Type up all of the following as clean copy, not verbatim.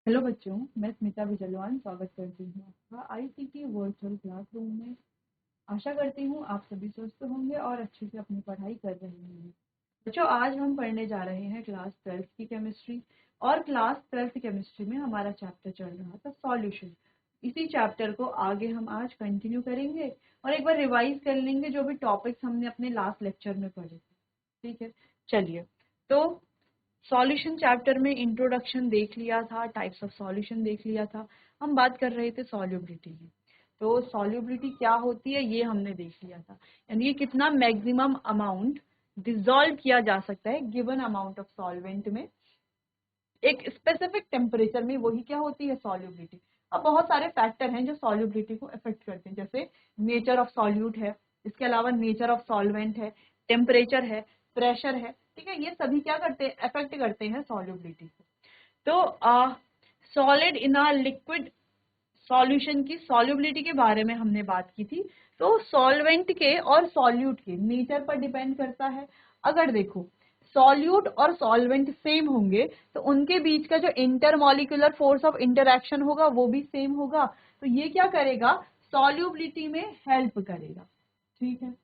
Hello बच्चों, मैं स्मिता विजयवान स्वागत करती हूँ आपका आईसीटी वर्चुअल क्लासरूम में। आशा करती हूँ आप सभी स्वस्थ होंगे और अच्छे से अपनी पढ़ाई कर रहे होंगे। बच्चों, आज हम पढ़ने जा रहे हैं क्लास 12 की केमिस्ट्री। और क्लास 12 केमिस्ट्री में हमारा चैप्टर चल रहा था सॉल्यूशन। इसी चैप्टर को आगे हम आज कंटिन्यू करेंगे और एक बार रिवाइज कर लेंगे जो भी टॉपिक्स हमने अपने लास्ट लेक्चर में पढ़े थे। ठीक है, चलिए। तो सॉल्यूशन चैप्टर में इंट्रोडक्शन देख लिया था, टाइप्स ऑफ सॉल्यूशन देख लिया था। हम बात कर रहे थे सॉल्युबिलिटी की। तो सॉल्युबिलिटी क्या होती है ये हमने देख लिया था, यानी कि कितना मैक्सिमम अमाउंट डिसॉल्व किया जा सकता है गिवन अमाउंट ऑफ सॉल्वेंट में एक स्पेसिफिक टेम्परेचर में, वही क्या होती है सॉल्युबिलिटी। अब बहुत सारे फैक्टर हैं जो सॉल्युबिलिटी को अफेक्ट करते हैं, जैसे नेचर ऑफ सॉल्यूट है, इसके अलावा नेचर ऑफ सॉल्वेंट है, टेम्परेचर है, प्रेशर है। ठीक है, ये सभी क्या करते हैं, अफेक्ट करते हैं सॉल्युबिलिटी को। तो solid in a liquid solution की सॉल्युबिलिटी के बारे में हमने बात की थी। तो सॉल्वेंट के और सॉल्यूट के नेचर पर डिपेंड करता है। अगर देखो सॉल्यूट और सॉल्वेंट सेम होंगे तो उनके बीच का जो इंटरमॉलिक्यूलर फोर्स ऑफ इंटरएक्शन होगा वो भी सेम होगा। तो ये क्या करेगा, सॉल्युबिलिटी में हेल्प करेगा। ठीक है,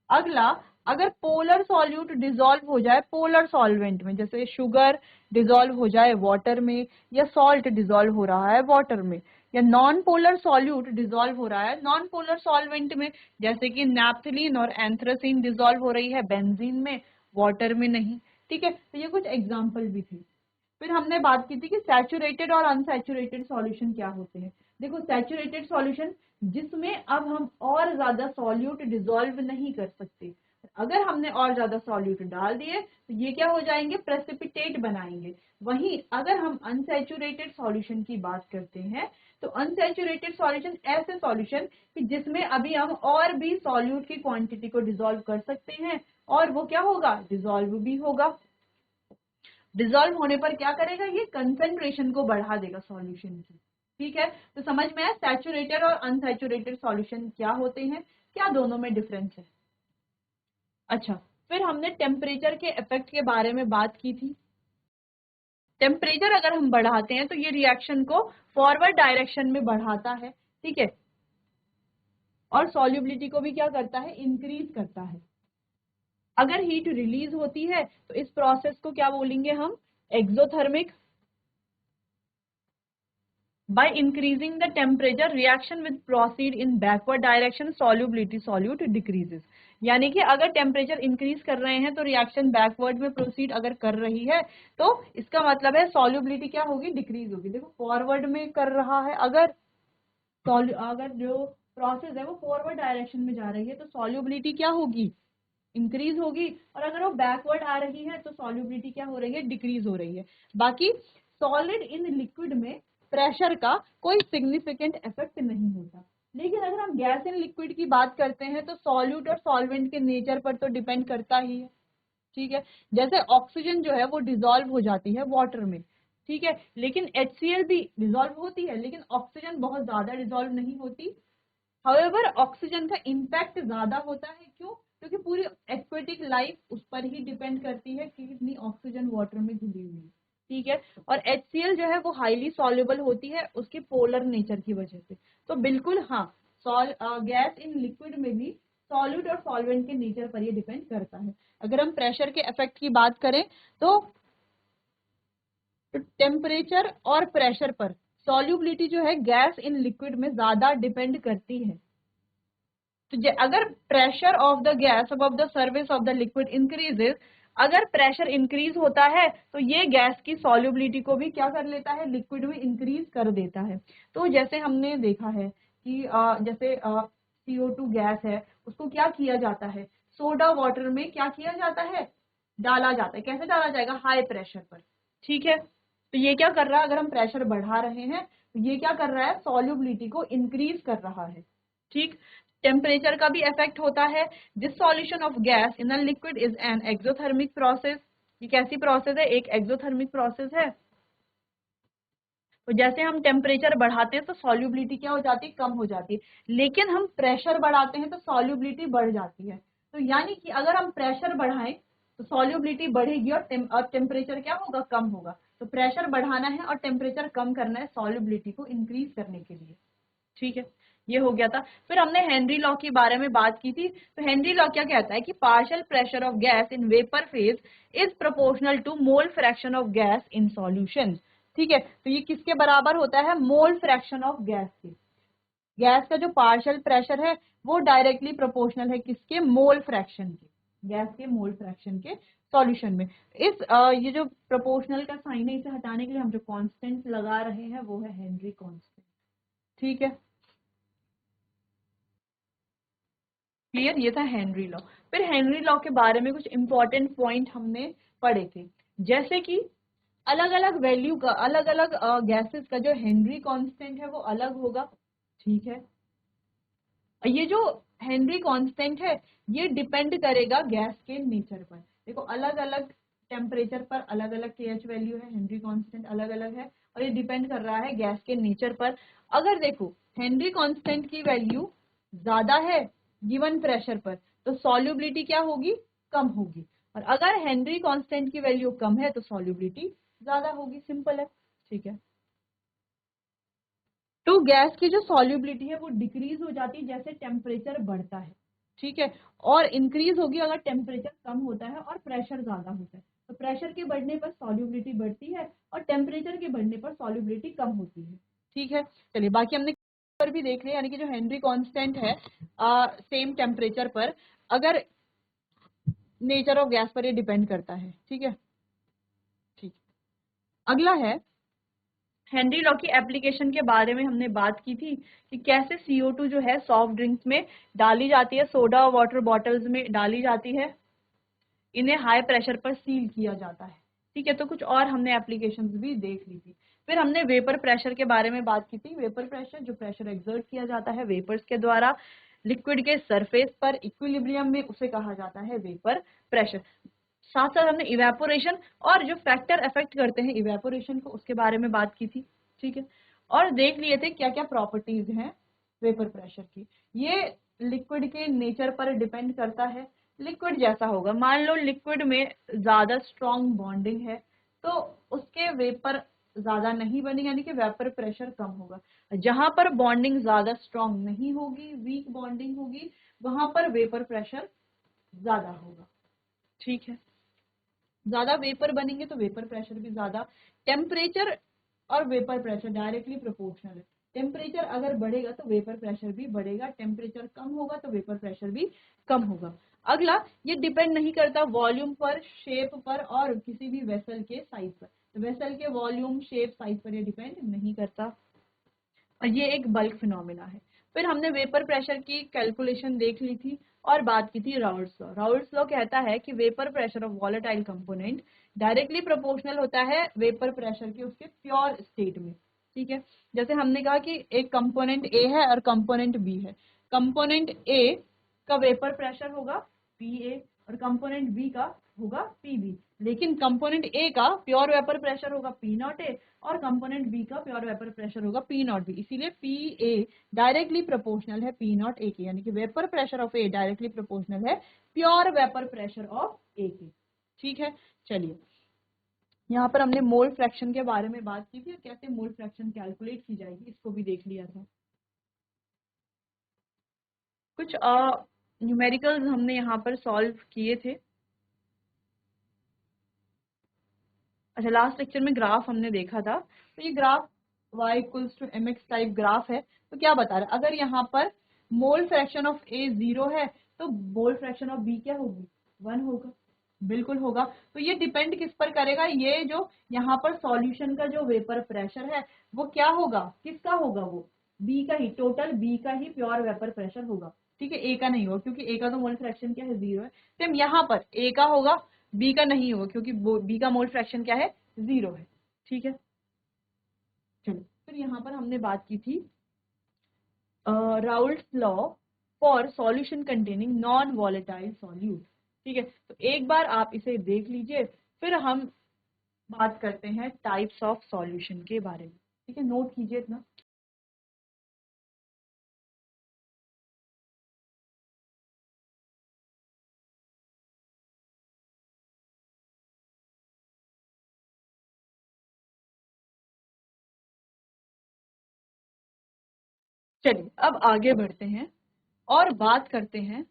अगला, अगर पोलर सॉल्यूट डिसॉल्व हो जाए पोलर सॉल्वेंट में, जैसे शुगर डिसॉल्व हो जाए वाटर में, या सॉल्ट डिसॉल्व हो रहा है वाटर में, या नॉन पोलर सॉल्यूट डिसॉल्व हो रहा है नॉन पोलर सॉल्वेंट में, जैसे कि नैप्थलीन और एंथ्रासीन डिसॉल्व हो रही है बेंजीन में, वाटर में नहीं। ठीक है, तो ये कुछ एग्जांपल भी थे। फिर हमने बात की थी कि सैचुरेटेड और अनसैचुरेटेड सॉल्यूशन क्या होते हैं। देखो, सैचुरेटेड सॉल्यूशन जिसमें अब हम और ज्यादा सॉल्यूट डिसॉल्व नहीं कर सकते। अगर हमने और ज्यादा सॉल्यूट डाल दिए तो ये क्या हो जाएंगे, प्रेसिपिटेट बनाएंगे। वहीं अगर हम अनसैचुरेटेड सॉल्यूशन की बात करते हैं तो अनसैचुरेटेड सॉल्यूशन ऐसे सॉल्यूशन कि जिसमें अभी हम और भी सॉल्यूट की क्वांटिटी को डिसॉल्व कर सकते हैं और वो क्या होगा, डिसॉल्व भी होगा। डिसॉल्व होने पर क्या करेगा, ये कंसेंट्रेशन को बढ़ा देगा सॉल्यूशन की। ठीक है, तो समझ में आया सैचुरेटेड और अनसैचुरेटेड सॉल्यूशन क्या होते हैं, क्या दोनों में डिफरेंस है। अच्छा, फिर हमने टेम्परेचर के इफेक्ट के बारे में बात की थी। टेम्परेचर अगर हम बढ़ाते हैं तो ये रिएक्शन को फॉरवर्ड डायरेक्शन में बढ़ाता है। ठीक है, और सॉल्युबिलिटी को भी क्या करता है, इंक्रीज करता है। अगर हीट रिलीज होती है तो इस प्रोसेस को क्या बोलेंगे हम, exothermic. By increasing the temperature, reaction will proceed in backward direction, solubility solute decreases। यानी कि अगर टेम्परेचर इंक्रीज कर रहे हैं तो रिएक्शन बैकवर्ड में प्रोसीड अगर कर रही है तो इसका मतलब है सॉल्युबिलिटी क्या होगी, डिक्रीज होगी। देखो, फॉरवर्ड में कर रहा है, अगर जो प्रोसेस है वो फॉरवर्ड डायरेक्शन में जा रही है तो सॉल्युबिलिटी क्या होगी, इंक्रीज होगी। और अगर वो बैकवर्ड आ रही है तो सॉल्युबिलिटी क्या हो रही है, डिक्रीज हो रही है। बाकी सॉलिड इन लिक्विड में प्रेशर का कोई सिग्निफिकेंट इफेक्ट नहीं होता। लेकिन अगर हम गैस इन लिक्विड की बात करते हैं तो सॉल्यूट और सॉल्वेंट के नेचर पर तो डिपेंड करता ही है। ठीक है, जैसे ऑक्सीजन जो है वो डिसॉल्व हो जाती है वाटर में। ठीक है, लेकिन HCl भी डिसॉल्व होती है, लेकिन ऑक्सीजन बहुत ज्यादा डिसॉल्व नहीं होती। हाउएवर ऑक्सीजन का इम्पैक्ट ज्यादा होता है, क्यों, क्योंकि पूरी एक्वेटिक लाइफ उस पर ही डिपेंड करती है कि कितनी ऑक्सीजन वाटर में घुली हुई है। ठीक है, और HCl जो है वो हाईली सॉल्युबल होती है उसके पोलर नेचर की वजह से। तो बिल्कुल हाँ, गैस इन लिक्विड में भी सॉल्यूट और सॉल्वेंट के नेचर पर ये डिपेंड करता है। अगर हम प्रेशर के इफेक्ट की बात करें तो टेम्परेचर और प्रेशर पर सॉल्युबिलिटी जो है गैस इन लिक्विड में ज्यादा डिपेंड करती है। तो अगर pressure of the gas above the surface of the liquid increases, अगर प्रेशर इंक्रीज होता है तो ये गैस की सॉल्युबिलिटी को भी क्या कर लेता है, लिक्विड में इंक्रीज कर देता है। तो जैसे हमने देखा है कि जैसे CO2 गैस है उसको क्या किया जाता है, सोडा वाटर में क्या किया जाता है, डाला जाता है। कैसे डाला जाएगा, हाई प्रेशर पर। ठीक है, तो ये क्या कर रहा है, अगर हम प्रेशर बढ़ा रहे हैं तो ये क्या कर रहा है, सॉल्युबिलिटी को इंक्रीज कर रहा है। ठीक, टेम्परेचर का भी इफेक्ट होता है। This solution of gas in a liquid is an exothermic process. ये कैसी प्रोसेस है, एक एक्सोथर्मिक प्रोसेस है। तो जैसे हम टेम्परेचर बढ़ाते हैं तो सॉल्युबिलिटी क्या हो जाती है, कम हो जाती है, लेकिन हम प्रेशर बढ़ाते हैं तो सॉल्युबिलिटी बढ़ जाती है। तो यानी कि अगर हम प्रेशर बढ़ाएं तो सॉल्युबिलिटी बढ़ेगी और टेम्परेचर क्या होगा, कम होगा। तो प्रेशर बढ़ाना है और टेम्परेचर कम करना है सॉल्युबिलिटी को इंक्रीज करने के लिए। ठीक है, ये हो गया था। फिर हमने हेनरी लॉ के बारे में बात की थी। तो हेनरी लॉ क्या कहता है कि partial pressure of gas in vapour phase is proportional to mole fraction of gas in solution. ठीक है, तो ये किसके बराबर होता है, मोल फ्रैक्शन ऑफ गैस के। गैस का जो पार्शियल प्रेशर है वो डायरेक्टली प्रोपोर्शनल है किसके, मोल फ्रैक्शन के, गैस के मोल फ्रैक्शन के सॉल्यूशन में। ये जो प्रोपोर्शनल का साइन है इसे हटाने के लिए हम जो कांस्टेंट लगा रहे हैं वो है हेनरी कांस्टेंट। ठीक है, क्लियर, ये था हेनरी लॉ। फिर हेनरी लॉ के बारे में कुछ इंपॉर्टेंट पॉइंट हमने पढ़े थे, जैसे कि अलग अलग वैल्यू का, अलग अलग गैसेस का जो हेनरी कांस्टेंट है वो अलग होगा। ठीक है, ये जो हेनरी कांस्टेंट है ये डिपेंड करेगा गैस के नेचर पर। देखो अलग अलग टेम्परेचर पर अलग अलग केएच वैल्यू है, हेनरी कांस्टेंट अलग अलग है और ये डिपेंड कर रहा है गैस के नेचर पर। अगर देखो हेनरी कांस्टेंट की वैल्यू ज्यादा है गिवन प्रेशर पर तो सॉल्युबिलिटी क्या होगी, कम होगी, और अगर हेनरी कांस्टेंट की वैल्यू कम है तो सॉल्युबिलिटी ज्यादा होगी, सिंपल है। ठीक है, तो गैस की जो सॉल्युबिलिटी है वो डिक्रीज हो जाती है जैसे टेम्परेचर बढ़ता है। ठीक है, और इंक्रीज होगी अगर टेम्परेचर कम होता है और प्रेशर ज्यादा होता है। तो प्रेशर के बढ़ने पर सॉल्युबिलिटी बढ़ती है और टेम्परेचर के बढ़ने पर सॉल्युबिलिटी कम होती है। ठीक है, चलिए बाकी हमने पर भी देख लिया, यानी कि जो हेनरी कांस्टेंट है सेम टेम्परेचर पर, अगर नेचर ऑफ गैस पर ये डिपेंड करता है। ठीक है, ठीक, अगला है हेनरी लॉ की एप्लीकेशन के बारे में हमने बात की थी कि कैसे CO2 जो है सॉफ्ट ड्रिंक्स में डाली जाती है, सोडा और वाटर बॉटल्स में डाली जाती है, इन्हें हाई प्रेशर पर सील किया जाता है। ठीक है, तो कुछ और हमने एप्लीकेशंस भी देख ली थी। फिर हमने वेपर प्रेशर के बारे में बात की थी। वेपर प्रेशर जो प्रेशर एक्सर्ट किया जाता है वेपर्स के द्वारा लिक्विड के सरफेस पर इक्विलिब्रियम में, उसे कहा जाता है वेपर प्रेशर। साथ साथ हमने इवेपोरेशन और जो फैक्टर अफेक्ट करते हैं इवेपोरेशन को उसके बारे में बात की थी। ठीक है, और देख लिए थे क्या क्या प्रॉपर्टीज हैं वेपर प्रेशर की। ये लिक्विड के नेचर पर डिपेंड करता है, लिक्विड जैसा होगा, मान लो लिक्विड में ज्यादा स्ट्रॉन्ग बॉन्डिंग है तो उसके वेपर ज्यादा नहीं बनेगा, यानी कि वेपर प्रेशर कम होगा। जहां पर बॉन्डिंग ज्यादा स्ट्रॉन्ग नहीं होगी, वीक बॉन्डिंग होगी, वहां पर वेपर प्रेशर ज्यादा होगा। ठीक है, ज्यादा वेपर बनेंगे तो वेपर प्रेशर भी ज्यादा। टेम्परेचर और वेपर प्रेशर डायरेक्टली प्रोपोर्शनल है। टेम्परेचर अगर बढ़ेगा तो वेपर प्रेशर भी बढ़ेगा, टेम्परेचर कम होगा तो वेपर प्रेशर भी कम होगा। अगला, ये डिपेंड नहीं करता वॉल्यूम पर, शेप पर और किसी भी वेसल के साइज पर। तो वेसल के वॉल्यूम, शेप, साइज पर ये डिपेंड नहीं करता और ये एक बल्क फिनोमिना है। फिर हमने वेपर प्रेशर की कैलकुलेशन देख ली थी और बात की थी राउल्ट्स लॉ। राउल्ट्स लॉ कहता है कि vapour pressure of volatile component directly proportional होता है वेपर प्रेशर के उसके प्योर स्टेट में। ठीक है, जैसे हमने कहा कि एक कंपोनेंट ए है और कंपोनेंट बी है। कंपोनेंट ए का वेपर प्रेशर होगा PA और कंपोनेंट बी का होगा PB, लेकिन कंपोनेंट ए का प्योर वेपर प्रेशर होगा P0A और कंपोनेंट बी का प्योर वेपर प्रेशर होगा P0B। इसीलिए PA डायरेक्टली प्रोपोर्शनल है P0A के, यानी कि vapour pressure of A directly proportional है प्योर वेपर प्रेशर ऑफ ए के। ठीक है, चलिए यहाँ पर हमने मोल फ्रैक्शन के बारे में बात की थी और कैसे मोल फ्रैक्शन कैलकुलेट की जाएगी इसको भी देख लिया था। कुछ न्यूमेरिकल्स हमने यहाँ पर सॉल्व किए थे। अच्छा, लास्ट लेक्चर में ग्राफ हमने देखा था, तो ये graph y equals to mx type graph है। तो क्या बता रहा है, अगर यहाँ पर मोल फ्रैक्शन ऑफ a 0 है तो मोल फ्रैक्शन ऑफ b क्या होगी, 1 होगा, बिल्कुल होगा। तो ये डिपेंड किस पर करेगा, ये जो यहाँ पर सॉल्यूशन का जो वेपर प्रेशर है वो क्या होगा, किसका होगा, वो b का ही, टोटल b का ही प्योर वेपर प्रेशर होगा। ठीक है, a का नहीं होगा क्योंकि a का तो मोल फ्रैक्शन क्या है, 0 है। सेम यहाँ पर a का होगा, बी का नहीं होगा क्योंकि बी का मोल फ्रैक्शन क्या है, 0 है। ठीक है, चलो फिर यहाँ पर हमने बात की थी Raoult's law for solution containing non volatile solute. ठीक है, तो एक बार आप इसे देख लीजिए, फिर हम बात करते हैं टाइप्स ऑफ सॉल्यूशन के बारे में। ठीक है, नोट कीजिए इतना। चलिए अब आगे बढ़ते हैं और बात करते हैं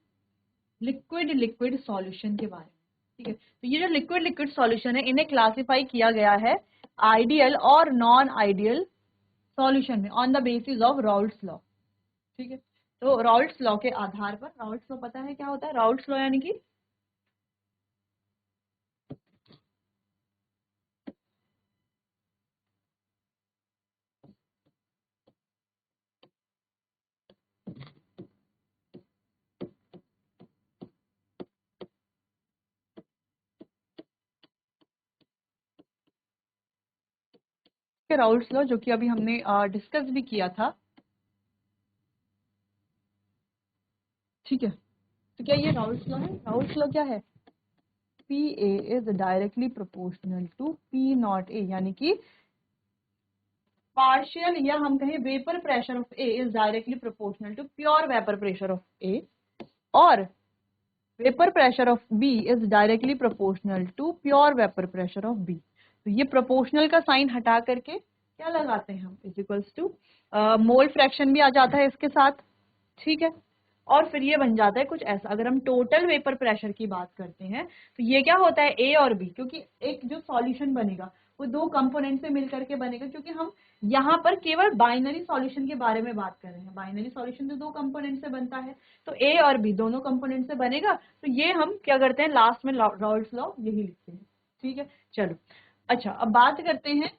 लिक्विड लिक्विड सॉल्यूशन के बारे में। ठीक है, तो ये जो लिक्विड लिक्विड सॉल्यूशन है इन्हें क्लासिफाई किया गया है आइडियल और नॉन आइडियल सॉल्यूशन में on the basis of Raoult's law. ठीक है, तो राउल्ट्स लॉ के आधार पर, राउल्ट्स लॉ पता है क्या होता है? राउल्ट्स लॉ यानी कि राउल्ट्स लॉ जो कि अभी हमने डिस्कस भी किया था। ठीक है, तो क्या ये राउल्ट्स लॉ है? राउल्ट्स लॉ क्या है? P A is directly proportional to P naught A, यानी कि पार्शियल या हम कहें vapour pressure of A is directly proportional to pure vapour pressure of A, और vapour pressure of B is directly proportional to pure vapour pressure of B. तो ये proportional का sign हटा करके क्या लगाते हैं हम? Is equals to mole fraction भी आ जाता है इसके साथ। ठीक है, और फिर ये बन जाता है कुछ ऐसा। अगर हम टोटल वेपर प्रेशर की बात करते हैं तो ये क्या होता है? ए और बी, क्योंकि एक जो सॉल्यूशन बनेगा वो दो कंपोनेंट से मिलकर के बनेगा, क्योंकि हम यहाँ पर केवल बाइनरी सॉल्यूशन के बारे में बात कर रहे हैं। बाइनरी सॉल्यूशन तो दो कंपोनेंट से बनता है, तो ए और बी दोनों कंपोनेंट से बनेगा। तो ये हम क्या करते हैं, लास्ट में राउल्ट्स लॉ यही लिखते हैं। ठीक है, चलो अच्छा अब बात करते हैं,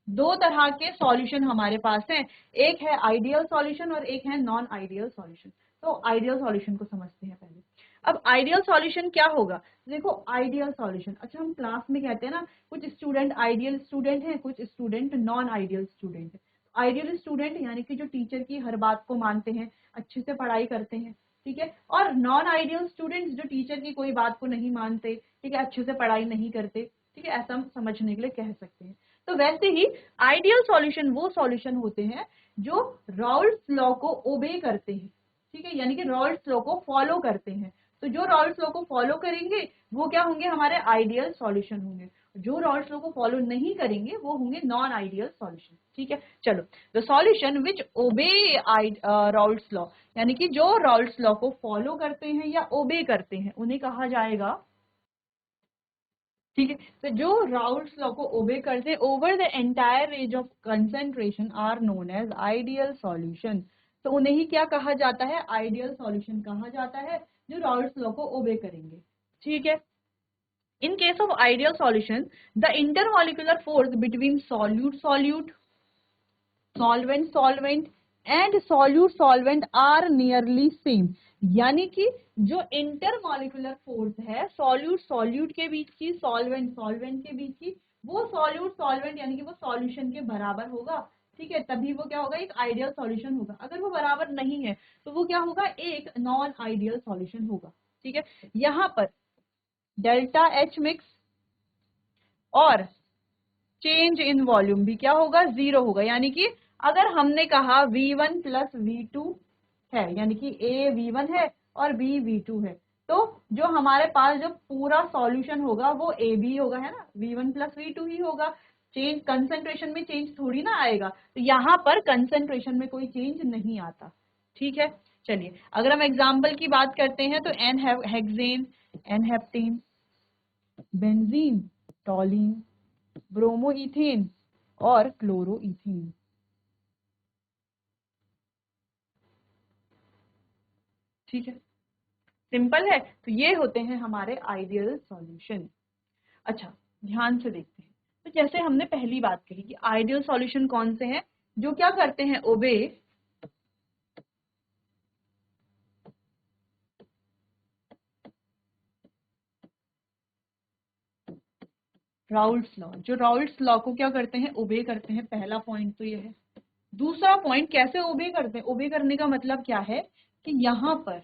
दो तरह के सॉल्यूशन हमारे पास हैं, एक है आइडियल सॉल्यूशन और एक है नॉन आइडियल सॉल्यूशन। तो आइडियल सॉल्यूशन को समझते हैं पहले। अब आइडियल सॉल्यूशन क्या होगा? देखो आइडियल सॉल्यूशन, अच्छा हम क्लास में कहते हैं ना कुछ स्टूडेंट आइडियल स्टूडेंट हैं, कुछ स्टूडेंट नॉन आइडियल स्टूडेंट है। आइडियल स्टूडेंट यानी कि जो टीचर की हर बात को मानते हैं, अच्छे से पढ़ाई करते हैं। ठीक है, और नॉन आइडियल स्टूडेंट्स जो टीचर की कोई बात को नहीं मानते, ठीक है, अच्छे से पढ़ाई नहीं करते। ठीक है, ऐसा हम समझने के लिए कह सकते हैं। तो वैसे ही आइडियल सॉल्यूशन वो सॉल्यूशन होते हैं जो राउल्ट्स लॉ को ओबे करते हैं। ठीक है, यानी कि राउल्ट्स लॉ को फॉलो करते हैं। तो जो राउल्ट्स लॉ को फॉलो करेंगे वो क्या होंगे? हमारे आइडियल सॉल्यूशन होंगे। जो राउल्ट्स लॉ को फॉलो नहीं करेंगे वो होंगे नॉन आइडियल सॉल्यूशन। ठीक है, चलो द सॉल्यूशन विच ओबे राउल्ट्स लॉ, यानी कि जो राउल्ट्स लॉ को फॉलो करते हैं या ओबे करते हैं उन्हें कहा जाएगा। ठीक है, तो जो राउल्ट्स लॉ को ओबे करते हैं over the entire range of concentration are known as ideal solution. तो उन्हें ही क्या कहा जाता है? आइडियल सॉल्यूशन कहा जाता है, जो राउल्ट्स लॉ को ओबे करेंगे। ठीक है, in case of ideal solution the intermolecular force between solute solute, solvent solvent and solute solvent are nearly same। यानी कि जो इंटरमॉलिकुलर फोर्स है सॉल्यूट सॉल्यूट के बीच की, सॉल्वेंट सॉल्वेंट के बीच की, वो सॉल्यूट सॉल्वेंट यानी कि वो सॉल्यूशन के बराबर होगा। ठीक है, तभी वो क्या होगा? एक आइडियल सॉल्यूशन होगा। अगर वो बराबर नहीं है तो वो क्या होगा? एक नॉन आइडियल सॉल्यूशन होगा। ठीक है, यहाँ पर डेल्टा एच मिक्स और चेंज इन वॉल्यूम भी क्या होगा? जीरो होगा। यानी कि अगर हमने कहा V1 प्लस V2 है, यानी कि A V1 है और B V2 है, तो जो हमारे पास जो पूरा सॉल्यूशन होगा वो AB होगा, है ना? V1 प्लस V2 ही होगा। चेंज कंसेंट्रेशन में चेंज थोड़ी ना आएगा, तो यहाँ पर कंसेंट्रेशन में कोई चेंज नहीं आता। ठीक है, चलिए अगर हम एग्जाम्पल की बात करते हैं तो n hexane, n heptane, benzene, toluene, bromoethane और क्लोरोइथेन। ठीक है, सिंपल है। तो ये होते हैं हमारे आइडियल सॉल्यूशन। अच्छा ध्यान से देखते हैं, तो जैसे हमने पहली बात कही कि आइडियल सॉल्यूशन कौन से हैं? जो क्या करते हैं? ओबे राउल्ट्स लॉ। जो राउल्ट्स लॉ को क्या करते हैं? ओबे करते हैं। पहला पॉइंट तो ये है। दूसरा पॉइंट, कैसे ओबे करते हैं? ओबे करने का मतलब क्या है कि यहाँ पर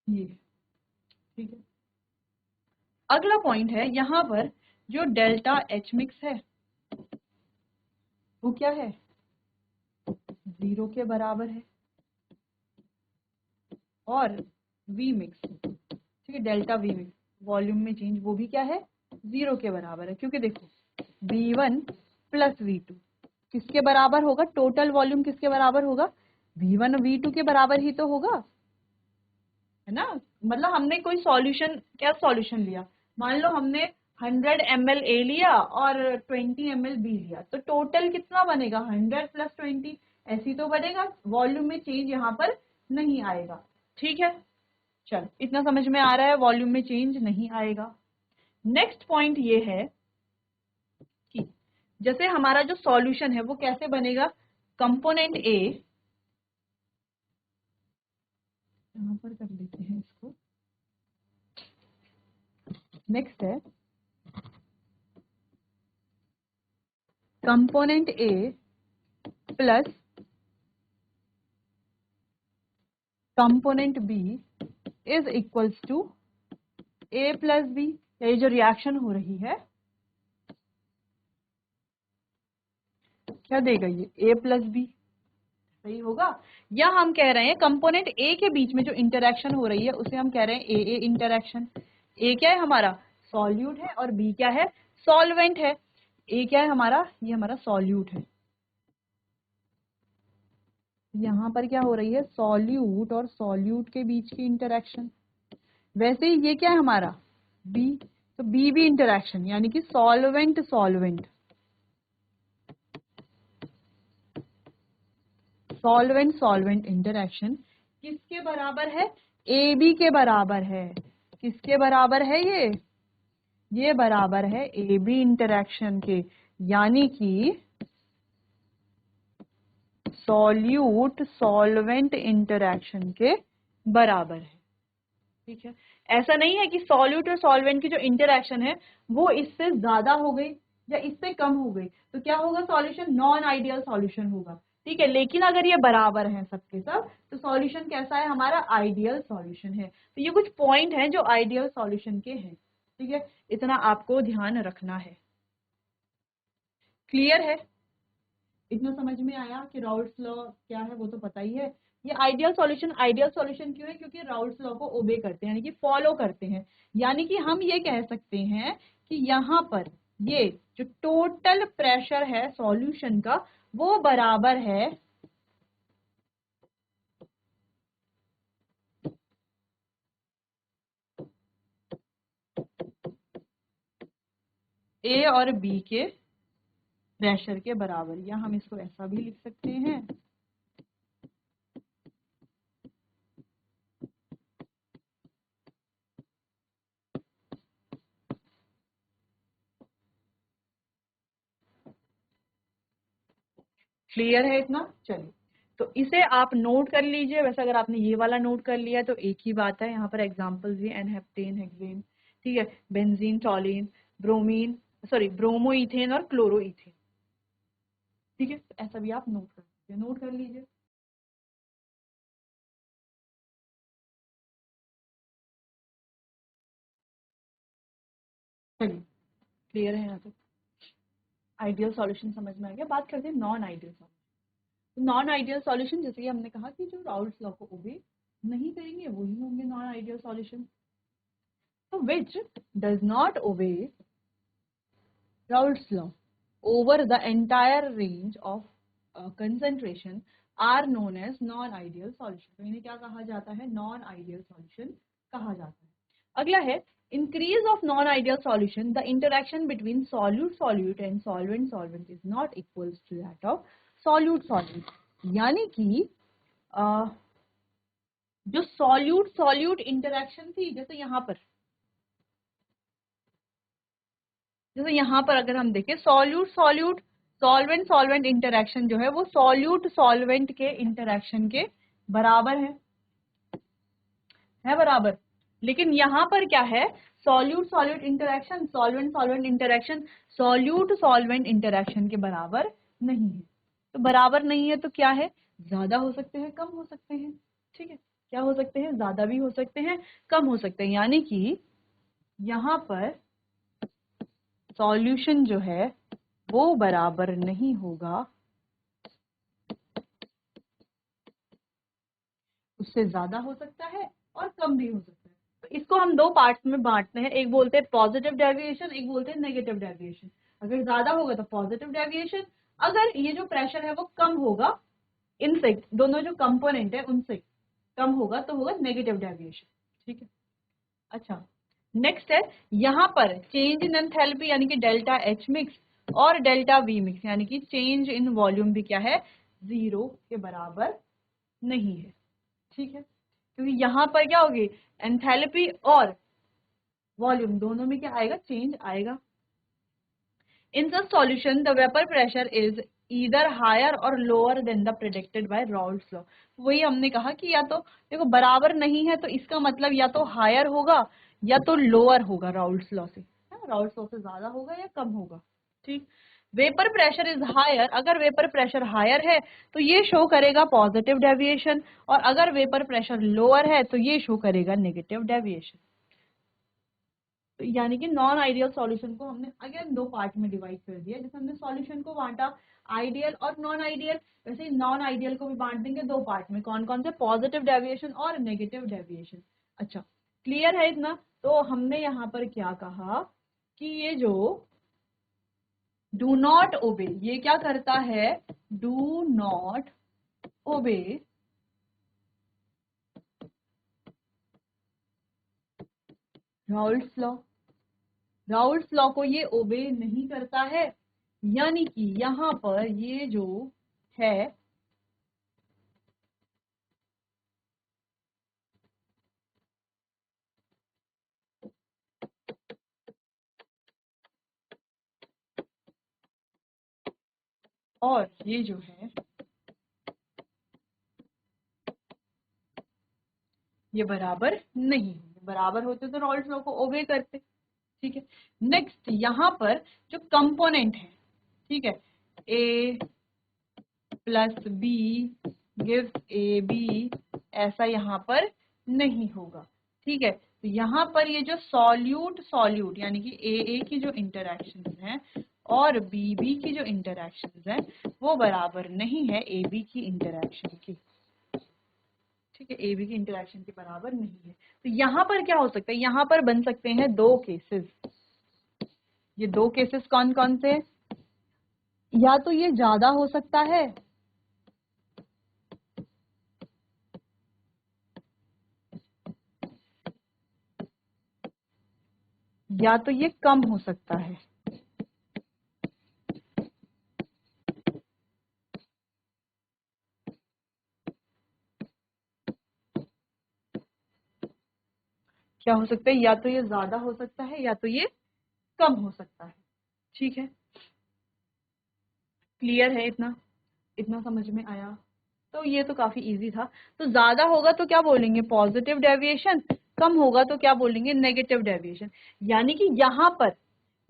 ये, ठीक है, अगला पॉइंट है यहाँ पर जो डेल्टा एच मिक्स है वो क्या है? जीरो के बराबर है, और वी मिक्स ठीक है, डेल्टा वी में वॉल्यूम में चेंज वो भी क्या है, 0 के बराबर है, क्योंकि देखो V1 प्लस V2 किसके बराबर होगा, टोटल वॉल्यूम किसके बराबर होगा, V1 V2 के बराबर ही तो होगा, है ना। मतलब हमने कोई सॉल्यूशन, क्या सॉल्यूशन लिया, मान लो हमने 100 ml A लिया और 20 ml B लिया, तो टोटल कितना बनेगा, 100 प्लस 20, ऐसी तो बनेगा, वॉल्यूम में चेंज यहाँ पर नहीं आएगा। ठीक है, चल इतना समझ में आ रहा है, वॉल्यूम में चेंज नहीं आएगा। नेक्स्ट पॉइंट ये है कि जैसे हमारा जो सॉल्यूशन है वो कैसे बनेगा, कंपोनेंट ए, यहां पर कर लेते हैं इसको, नेक्स्ट है component A plus component B is equals to A plus B. ये जो रिएक्शन हो रही है क्या देगा, ये ए प्लस बी, सही होगा। या हम कह रहे हैं कंपोनेंट ए के बीच में जो इंटरेक्शन हो रही है उसे हम कह रहे हैं ए इंटरेक्शन। ए क्या है हमारा, सॉल्यूट है, और बी क्या है, सॉल्वेंट है। ए क्या है हमारा, ये हमारा सॉल्यूट है, यहाँ पर क्या हो रही है, सॉल्यूट और सॉल्यूट के बीच की इंटरेक्शन। वैसे ही ये क्या है हमारा, बी, तो बी भी इंटरेक्शन, यानी कि solvent solvent, solvent solvent interaction किसके बराबर है, ए बी के बराबर है। किसके बराबर है ये बराबर है ए बी इंटरेक्शन के, यानी कि सॉल्यूट सॉल्वेंट इंटरेक्शन के बराबर है। ठीक है, ऐसा नहीं है कि सॉल्यूट और सॉल्वेंट की जो इंटरेक्शन है वो इससे ज्यादा हो गई या इससे कम हो गई तो क्या होगा, सॉल्यूशन नॉन आइडियल सॉल्यूशन होगा। ठीक है, लेकिन अगर ये बराबर हैं सबके सब तो सॉल्यूशन कैसा है हमारा, आइडियल सॉल्यूशन है। तो ये कुछ पॉइंट हैं जो आइडियल सॉल्यूशन के हैं। ठीक है, इतना आपको ध्यान रखना है। क्लियर है, इतना समझ में आया कि राउल्ट्स लॉ क्या है वो तो पता ही है। ये आइडियल सॉल्यूशन क्यों है, क्योंकि राउल्ट्स लॉ को ओबे करते हैं, यानी कि फॉलो करते हैं। यानी कि हम ये कह सकते हैं कि यहाँ पर ये जो टोटल प्रेशर है सॉल्यूशन का वो बराबर है ए और बी के प्रेशर के बराबर, या हम इसको ऐसा भी लिख सकते हैं, क्लियर है इतना। चलिए, तो इसे आप नोट कर लीजिए। वैसे अगर आपने ये वाला नोट कर लिया तो एक ही बात है, यहाँ पर एग्जांपल्स भी एनहेप्टेन, हेक्सेन, ठीक है, बेंजीन, टॉलिन, ब्रोमीन, सॉरी ब्रोमोइथेन और क्लोरोइथेन। ठीक है, तो ऐसा भी आप नोट कर लीजिए। चलिए, क्लियर है यहाँ तक, आइडियल सॉल्यूशन समझ में आ गया। बात करते हैं non ideal solution. Non ideal solution जैसे कि हमने कहा कि जो राउल्ट्स लॉ को ओबे नहीं करेंगे वही होंगे नॉन आइडियल सॉल्यूशन। तो which does not obey Raoult's law over the entire range of concentration are known as non-ideal solution। तो इन्हें क्या कहा जाता है, non-ideal solution कहा जाता है। अगला है increase of non-ideal solution, the interaction between solute and solvent is not equals to that of solute। यानी कि जो solute इंटरेक्शन थी, जैसे यहाँ पर अगर हम देखें सॉल्यूट सॉल्वेंट इंटरेक्शन जो है वो सॉल्यूट सॉल्वेंट के इंटरेक्शन के बराबर है बराबर। लेकिन यहाँ पर क्या है, solute solute interaction, solvent interaction solute solvent interaction के बराबर नहीं है। तो बराबर नहीं है तो क्या है, ज्यादा हो सकते हैं, कम हो सकते हैं। ठीक है, क्या हो सकते हैं, ज्यादा भी हो सकते हैं, कम हो सकते हैं। यानी कि यहाँ पर सॉल्यूशन जो है वो बराबर नहीं होगा, उससे ज्यादा हो सकता है और कम भी हो सकता है। तो इसको हम दो पार्ट्स में बांटते हैं, एक बोलते हैं पॉजिटिव डेविएशन, एक बोलते हैं नेगेटिव डेविएशन। अगर ज्यादा होगा तो पॉजिटिव डेविएशन, अगर ये जो प्रेशर है वो कम होगा, इनसे दोनों जो कंपोनेंट है उनसे कम होगा तो होगा नेगेटिव डेविएशन। ठीक है, अच्छा नेक्स्ट है यहाँ पर चेंज इन एंथैल्पी यानी कि डेल्टा एच मिक्स और डेल्टा वी मिक्स यानी कि चेंज इन वॉल्यूम भी क्या है, 0 के बराबर नहीं है। ठीक है, क्योंकि यहाँ पर क्या होगी, एंथैल्पी और वॉल्यूम दोनों में क्या आएगा, चेंज आएगा। In such solution the vapour pressure is either higher और lower than the predicted by Raoult's law. वही हमने कहा कि या तो देखो बराबर नहीं है तो इसका मतलब या तो हायर होगा या तो लोअर होगा राउल्ट्स लॉ से, राउल्ट्स लॉ से ज्यादा होगा या कम होगा। ठीक, वेपर प्रेशर इज हायर, अगर वेपर प्रेशर हायर है तो ये शो करेगा पॉजिटिव डेविएशन, और अगर वेपर प्रेशर लोअर है तो ये शो करेगा नेगेटिव डेविएशन। तो यानी कि नॉन आइडियल सॉल्यूशन को हमने अगेन दो पार्ट में डिवाइड कर दिया, जैसे हमने सॉल्यूशन को बांटा आइडियल और नॉन आइडियल, वैसे ही नॉन आइडियल को भी बांट देंगे दो पार्ट में, कौन कौन से, पॉजिटिव डेविएशन और नेगेटिव डेविएशन। अच्छा क्लियर है इतना। तो हमने यहाँ पर क्या कहा कि ये जो डू नॉट ओबे, ये क्या करता है, do not obey Raoult's law, Raoult's law को ये ओबे नहीं करता है, यानी कि यहाँ पर ये जो है और ये जो है ये बराबर नहीं, बराबर होते तो राउल्ट्स लॉ को ओबे करते। ठीक है, नेक्स्ट यहाँ पर जो कंपोनेंट है, ठीक है, A plus B gives A B, ऐसा यहाँ पर नहीं होगा। ठीक है, तो यहाँ पर ये जो सॉल्यूट सॉल्यूट यानी कि ए की जो इंटरैक्शन है और बी की जो इंटरैक्शन है वो बराबर नहीं है ए बी की इंटरैक्शन की। ठीक है, ए बी की इंटरैक्शन के बराबर नहीं है। तो यहाँ पर क्या हो सकता है, यहाँ पर बन सकते हैं दो केसेस। ये दो केसेस कौन कौन से, या तो ये ज्यादा हो सकता है या तो ये कम हो सकता है। क्या हो सकता है, या तो ये ज्यादा हो सकता है या तो ये कम हो सकता है। ठीक है, क्लियर है इतना, इतना समझ में आया। तो ये तो काफी इजी था। तो ज्यादा होगा तो क्या बोलेंगे, पॉजिटिव डेविएशन, कम होगा तो क्या बोलेंगे, नेगेटिव डेविएशन। यानी कि यहाँ पर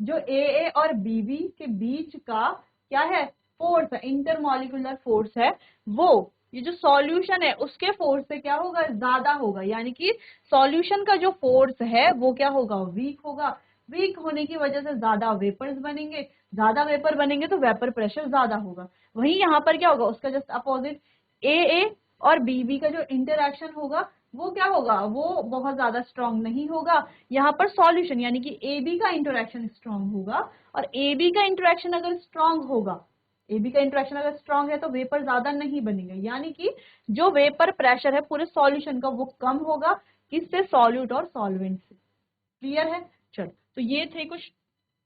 जो ए और बी के बीच का क्या है, फोर्स है, इंटरमॉलिक्यूलर फोर्स है, वो ये जो सॉल्यूशन है उसके फोर्स से क्या होगा, ज्यादा होगा। यानी कि सॉल्यूशन का जो फोर्स है वो क्या होगा, वीक होगा। वीक होने की वजह से ज्यादा वेपर्स बनेंगे, ज्यादा वेपर बनेंगे तो वेपर प्रेशर ज्यादा होगा। वहीं यहाँ पर क्या होगा, उसका जस्ट अपोजिट, ए और बी का जो इंटरैक्शन होगा वो क्या होगा, वो बहुत ज्यादा स्ट्रांग नहीं होगा। यहाँ पर सॉल्यूशन यानी कि ए बी का इंटरैक्शन स्ट्रांग होगा, और ए बी का इंटरैक्शन अगर स्ट्रांग होगा, ए बी का इंटरैक्शन अगर स्ट्रांग है तो वेपर ज्यादा नहीं बनेगा। यानी कि जो वेपर प्रेशर है पूरे सॉल्यूशन का वो कम होगा, किससे, सॉल्यूट और सॉल्वेंट से। क्लियर है। चलो, तो ये थे कुछ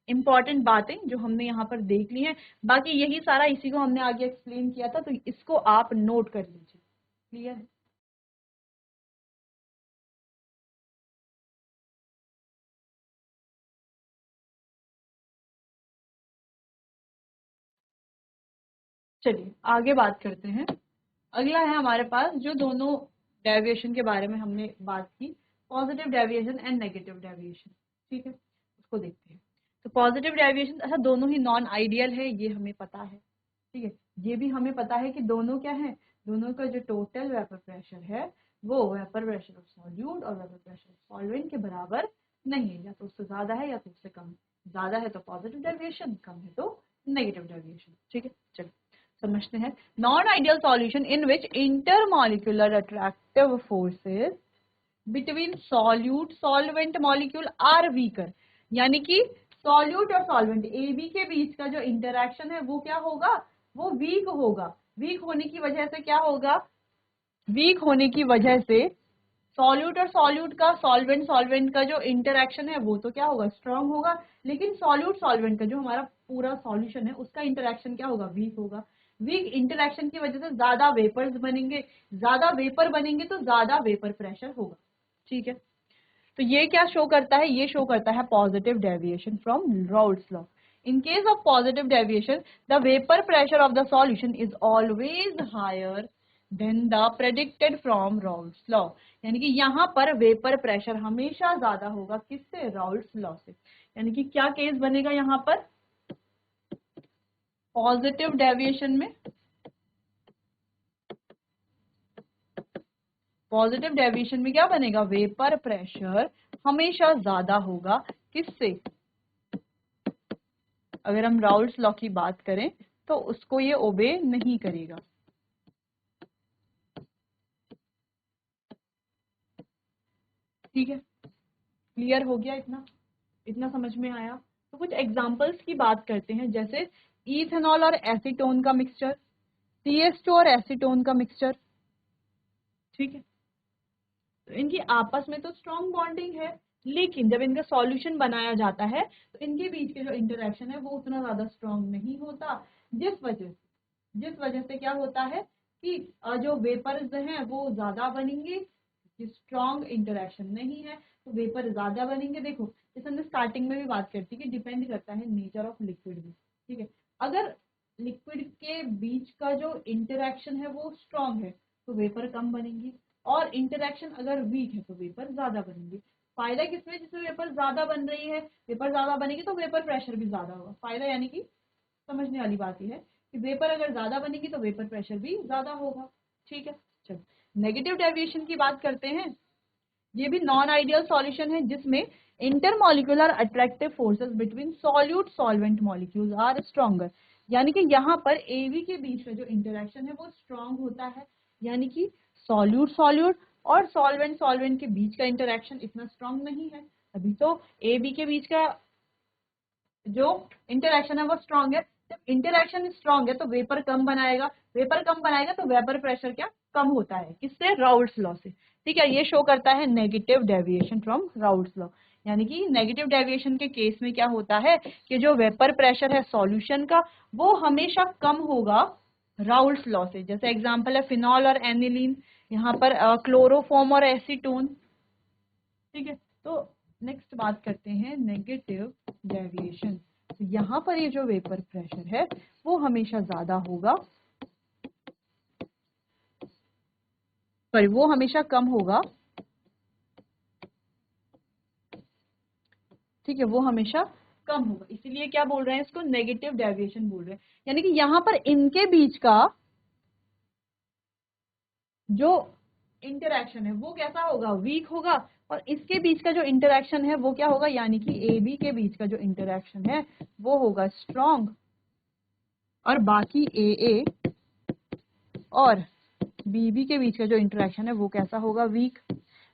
इंपॉर्टेंट बातें जो हमने यहाँ पर देख ली हैं। बाकी यही सारा इसी को हमने आगे एक्सप्लेन किया था, तो इसको आप नोट कर लीजिए। क्लियर है। चलिए आगे बात करते हैं। अगला है हमारे पास जो दोनों डेविएशन के बारे में हमने बात की, positive deviation and negative deviation. ठीक है, उसको देखते हैं। तो पॉजिटिव डेविएशन, अच्छा दोनों ही नॉन आइडियल है ये हमें पता है। ठीक है, ये भी हमें पता है कि दोनों क्या है, दोनों का जो टोटल वेपर प्रेशर है वो वेपर प्रेशर ऑफ सॉल्यूट और वेपर प्रेशर ऑफ सॉल्वेंट के बराबर नहीं है, या तो उससे ज्यादा है या तो उससे कम है। ज्यादा है तो पॉजिटिव डेविएशन, कम है तो नेगेटिव डेविएशन। ठीक है, चलो समझते हैं। Non ideal solution in which intermolecular attractive forces between solute solvent molecule are weaker, यानी कि सॉल्यूट और सॉल्वेंट AB के बीच का जो इंटरेक्शन है वो क्या होगा, वो वीक होगा। वीक होने की वजह से क्या होगा, वीक होने की वजह से सॉल्यूट और सॉल्यूट का, सॉल्वेंट सॉल्वेंट का जो इंटरेक्शन है वो तो क्या होगा, स्ट्रांग होगा, लेकिन सॉल्यूट सॉल्वेंट का जो हमारा पूरा सॉल्यूशन है उसका इंटरेक्शन क्या होगा, वीक होगा। वीक इंटरेक्शन की वजह से ज्यादा वेपर्स बनेंगे, ज्यादा वेपर बनेंगे तो ज्यादा वेपर प्रेशर होगा। ठीक है, तो ये क्या शो करता है, ये शो करता है positive deviation from Raoult's law. In case of positive deviation, the vapor pressure of the solution is always higher than the predicted from Raoult's law। यानी कि यहाँ पर वेपर प्रेशर हमेशा ज्यादा होगा, किससे, राउल्ट्स लॉ से। यानी कि क्या केस बनेगा यहाँ पर, पॉजिटिव डेविएशन में, पॉजिटिव डेविएशन में क्या बनेगा, वेपर प्रेशर हमेशा ज्यादा होगा, किससे, अगर हम राउल्ट्स लॉ की बात करें तो उसको ये ओबे नहीं करेगा। ठीक है, क्लियर हो गया, इतना इतना समझ में आया। तो कुछ एग्जांपल्स की बात करते हैं, जैसे इथेनॉल और एसीटोन का मिक्सचर, CH2 और एसीटोन का मिक्सचर। ठीक है, तो इनकी आपस में तो स्ट्रॉन्ग बॉन्डिंग है, लेकिन जब इनका सॉल्यूशन बनाया जाता है तो इनके बीच के जो इंटरेक्शन है वो उतना ज्यादा स्ट्रॉन्ग नहीं होता, जिस वजह से क्या होता है कि जो वेपर्स हैं वो ज्यादा बनेंगे, स्ट्रॉन्ग इंटरेक्शन नहीं है तो वेपर ज्यादा बनेंगे। देखो जैसे हमने स्टार्टिंग में भी बात करती कि डिपेंड करता है नेचर ऑफ लिक्विड भी। ठीक है, अगर लिक्विड के बीच का जो इंटरेक्शन है वो स्ट्रॉन्ग है तो वेपर कम बनेंगी, और इंटरेक्शन अगर वीक है तो वेपर ज्यादा बनेंगे। फायदा किसमें, जिसमें वेपर ज्यादा बन रही है, वेपर ज्यादा बनेगी तो वेपर प्रेशर भी ज्यादा होगा। फायदा यानी कि समझने वाली बात यह है कि वेपर अगर ज्यादा बनेगी तो वेपर प्रेशर भी ज्यादा होगा। ठीक है, चलो नेगेटिव डेविएशन की बात करते हैं। ये भी नॉन आइडियल सॉल्यूशन है जिसमें intermolecular attractive forces between solute solvent molecules are stronger. यानी कि यहाँ पर एवी के बीच में जो इंटरेक्शन है वो स्ट्रॉन्ग होता है, यानी कि सॉल्यूट सॉल्यूट और सॉल्वेंट सॉल्वेंट के बीच का इंटरेक्शन इतना स्ट्रॉन्ग नहीं है। अभी तो एबी के बीच का जो इंटरेक्शन है वो स्ट्रॉन्ग है। जब इंटरेक्शन स्ट्रॉन्ग है तो वेपर कम बनाएगा, वेपर कम बनाएगा तो वेपर प्रेशर क्या कम होता है, किससे, राउल्ट्स लॉ से। ठीक है, ये शो करता है negative deviation from Raoult's law. यानी कि नेगेटिव डेविएशन के केस में क्या होता है कि जो वेपर प्रेशर है सॉल्यूशन का वो हमेशा कम होगा राउल्ट्स लॉ से। जैसे एग्जांपल है फिनॉल और एनिलीन, यहाँ पर क्लोरोफॉर्म और एसीटोन। ठीक है, तो नेक्स्ट बात करते हैं नेगेटिव डेविएशन। तो यहाँ पर ये जो वेपर प्रेशर है वो हमेशा ज्यादा होगा, पर वो हमेशा कम होगा। ठीक है, वो हमेशा कम होगा, इसीलिए क्या बोल रहे हैं, इसको नेगेटिव डेविएशन बोल रहे हैं। यानी कि यहाँ पर इनके बीच का जो इंटरेक्शन है वो कैसा होगा, वीक होगा, और इसके बीच का जो इंटरेक्शन है वो क्या होगा, यानी कि AB के बीच का जो इंटरेक्शन है वो होगा स्ट्रॉन्ग, और बाकी AA और BB के बीच का जो इंटरेक्शन है वो कैसा होगा, वीक।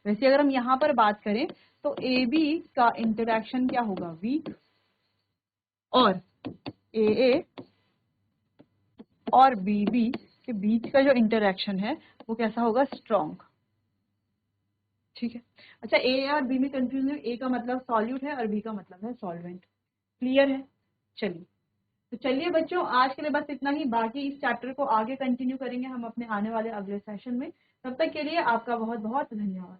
वैसे अगर हम यहाँ पर बात करें तो AB का इंटरेक्शन क्या होगा, वीक, और AA और BB के बीच का जो इंटरेक्शन है वो कैसा होगा, स्ट्रॉन्ग। ठीक है, अच्छा A और B में कंफ्यूजन है, A का मतलब सॉल्यूट है और B का मतलब है सॉल्वेंट। क्लियर है, चलिए। तो चलिए बच्चों आज के लिए बस इतना ही, बाकी इस चैप्टर को आगे कंटिन्यू करेंगे हम अपने आने वाले अगले सेशन में। तब तक के लिए आपका बहुत बहुत धन्यवाद।